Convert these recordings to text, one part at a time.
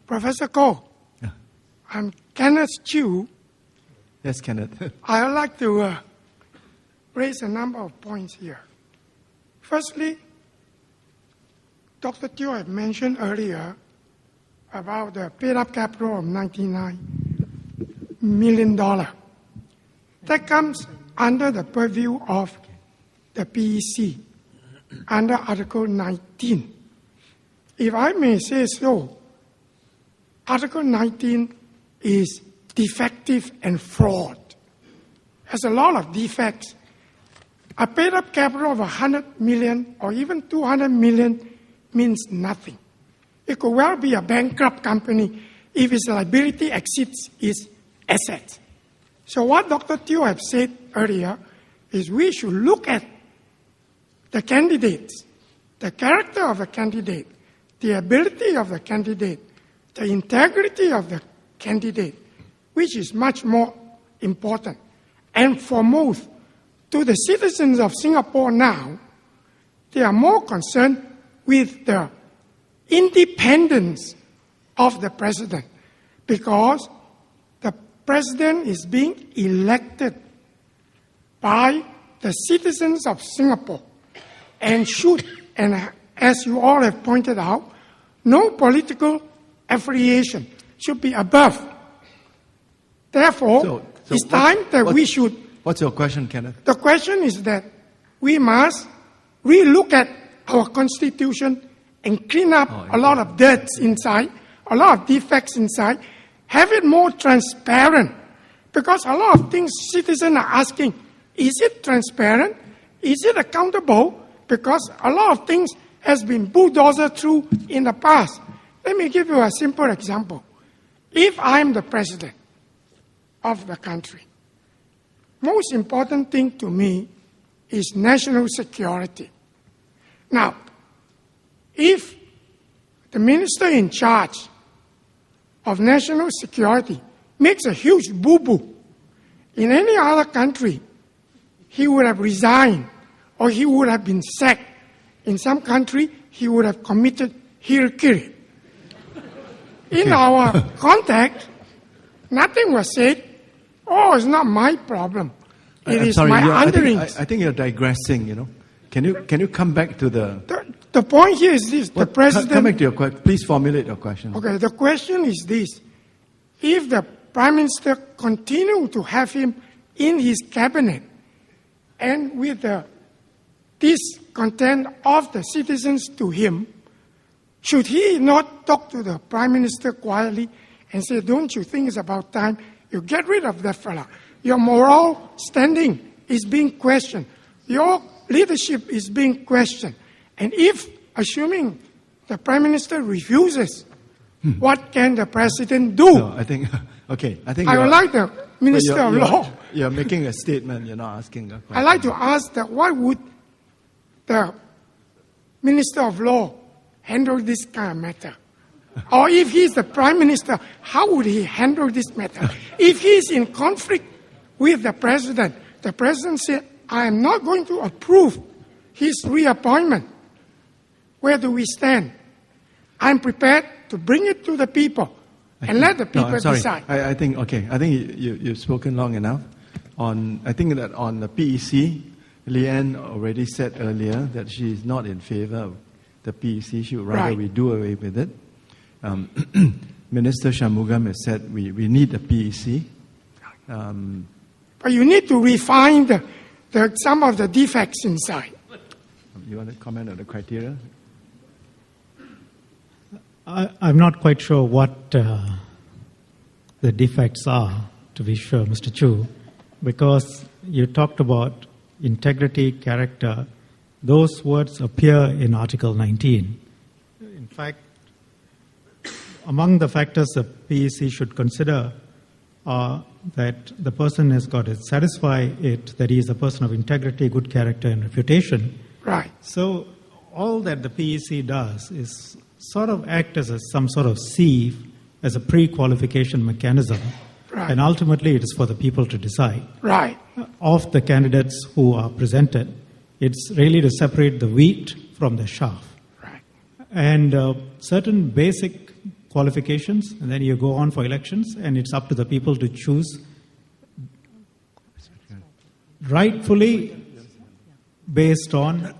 Professor Ko, I'm Kenneth Chiu. Yes, Kenneth. I would like to raise a number of points here. Firstly, Dr. Thio had mentioned earlier about the paid-up capital of $99 million. That comes under the purview of the PEC, under Article 19. If I may say so, Article 19 is defective and flawed. Has a lot of defects. A paid-up capital of 100 million or even 200 million means nothing. It could well be a bankrupt company if its liability exceeds its assets. So what Dr. Thio have said earlier is we should look at the candidates, the character of the candidate, the ability of the candidate, the integrity of the candidate, which is much more important. And foremost, to the citizens of Singapore now, they are more concerned with the independence of the president, because the president is being elected by the citizens of Singapore and should, and as you all have pointed out, no political affiliation should be above. Therefore, it's time that we should... What's your question, Kenneth? The question is that we must relook at our constitution and clean up a lot of dirt inside, a lot of defects inside, have it more transparent. Because a lot of things citizens are asking, is it transparent? Is it accountable? Because a lot of things has been bulldozed through in the past. Let me give you a simple example. If I'm the president of the country, most important thing to me is national security. Now, if the minister in charge of national security makes a huge boo-boo, in any other country, he would have resigned or he would have been sacked. In some country, he would have committed hirikiri. In our context, nothing was said. Oh, it's not my problem. It is my underlings. I think you're digressing, you know. Can you come back to the point here is this. The president... Come back to your question. Please formulate your question. Okay, the question is this. If the Prime Minister continue to have him in his cabinet and with the discontent of the citizens to him, should he not talk to the Prime Minister quietly and say, don't you think it's about time you get rid of that fella? Your moral standing is being questioned. Your leadership is being questioned. And if, assuming the Prime Minister refuses, what can the President do? No, I think I would like the Minister of Law. You're making a statement, you're not asking a question. I'd like to ask that what would the Minister of Law handle this kind of matter? Or if he's the Prime Minister, how would he handle this matter? If he's in conflict with the President said, I am not going to approve his reappointment. Where do we stand? I'm prepared to bring it to the people and let the people decide. I think you've spoken long enough. I think that on the PEC, Leanne already said earlier that she is not in favor of the PEC. She would rather we do away with it. Minister Shanmugam has said we need the PEC. But you need to refine some of the defects inside. You want to comment on the criteria? I'm not quite sure what the defects are, to be sure, Mr. Chu, because you talked about integrity, character. Those words appear in Article 19. In fact, among the factors the PEC should consider are that the person has got to satisfy it that he is a person of integrity, good character, and reputation. Right. So all that the PEC does is sort of act as some sort of sieve, as a pre-qualification mechanism. Right. And ultimately it is for the people to decide. Right. Of the candidates who are presented, it's really to separate the wheat from the chaff. Right. And certain basic qualifications, and then you go on for elections, and it's up to the people to choose rightfully based on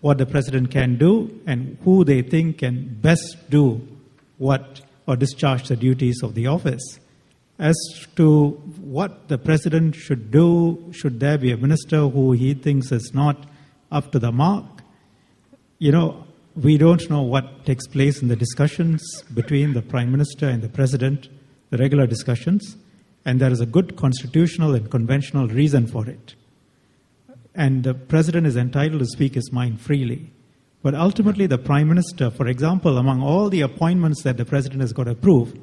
what the president can do and who they think can best do what or discharge the duties of the office. As to what the president should do, should there be a minister who he thinks is not up to the mark, we don't know what takes place in the discussions between the Prime Minister and the President, the regular discussions, and there is a good constitutional and conventional reason for it. And the President is entitled to speak his mind freely. But ultimately, the Prime Minister, for example, among all the appointments that the President has got to approve,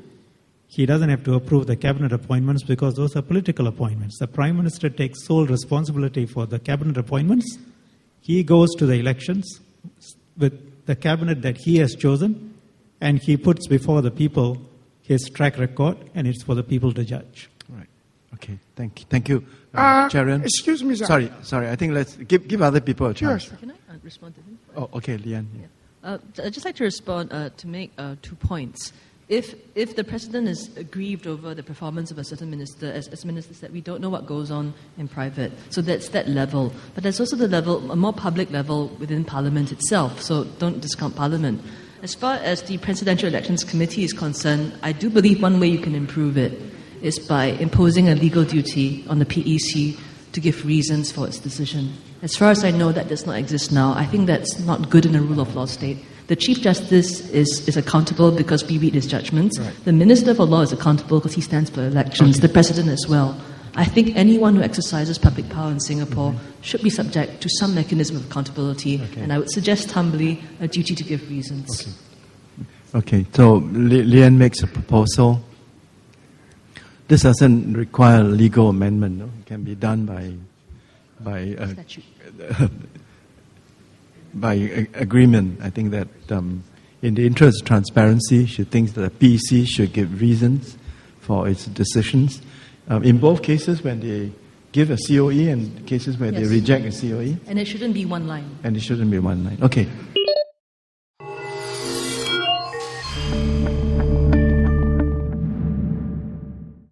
he doesn't have to approve the cabinet appointments because those are political appointments. The Prime Minister takes sole responsibility for the cabinet appointments. He goes to the elections with the cabinet that he has chosen, and he puts before the people his track record, and it's for the people to judge. Right. Okay. Thank you. Chairman. Excuse me, sir. Sorry. I think let's give other people a chance. Yes. Can I respond to him? Oh, okay, Leanne. Yeah. I'd just like to respond to make 2 points. If the president is aggrieved over the performance of a certain minister, as Minister said, we don't know what goes on in private. So that's that level. But there's also the level, a more public level within Parliament itself. So don't discount Parliament. As far as the Presidential Elections Committee is concerned, I do believe one way you can improve it is by imposing a legal duty on the PEC to give reasons for its decision. As far as I know, that does not exist now. I think that's not good in a rule of law state. The Chief Justice is accountable because we read his judgments. Right. The Minister for Law is accountable because he stands for elections. Okay. The President as well. I think anyone who exercises public power in Singapore should be subject to some mechanism of accountability. Okay. And I would suggest humbly a duty to give reasons. Okay. So Leanne makes a proposal. This doesn't require a legal amendment. No? It can be done by statute. By agreement. I think that in the interest of transparency, she thinks that the PEC should give reasons for its decisions. In both cases, when they give a COE and cases where they reject a COE. And it shouldn't be one line. Okay.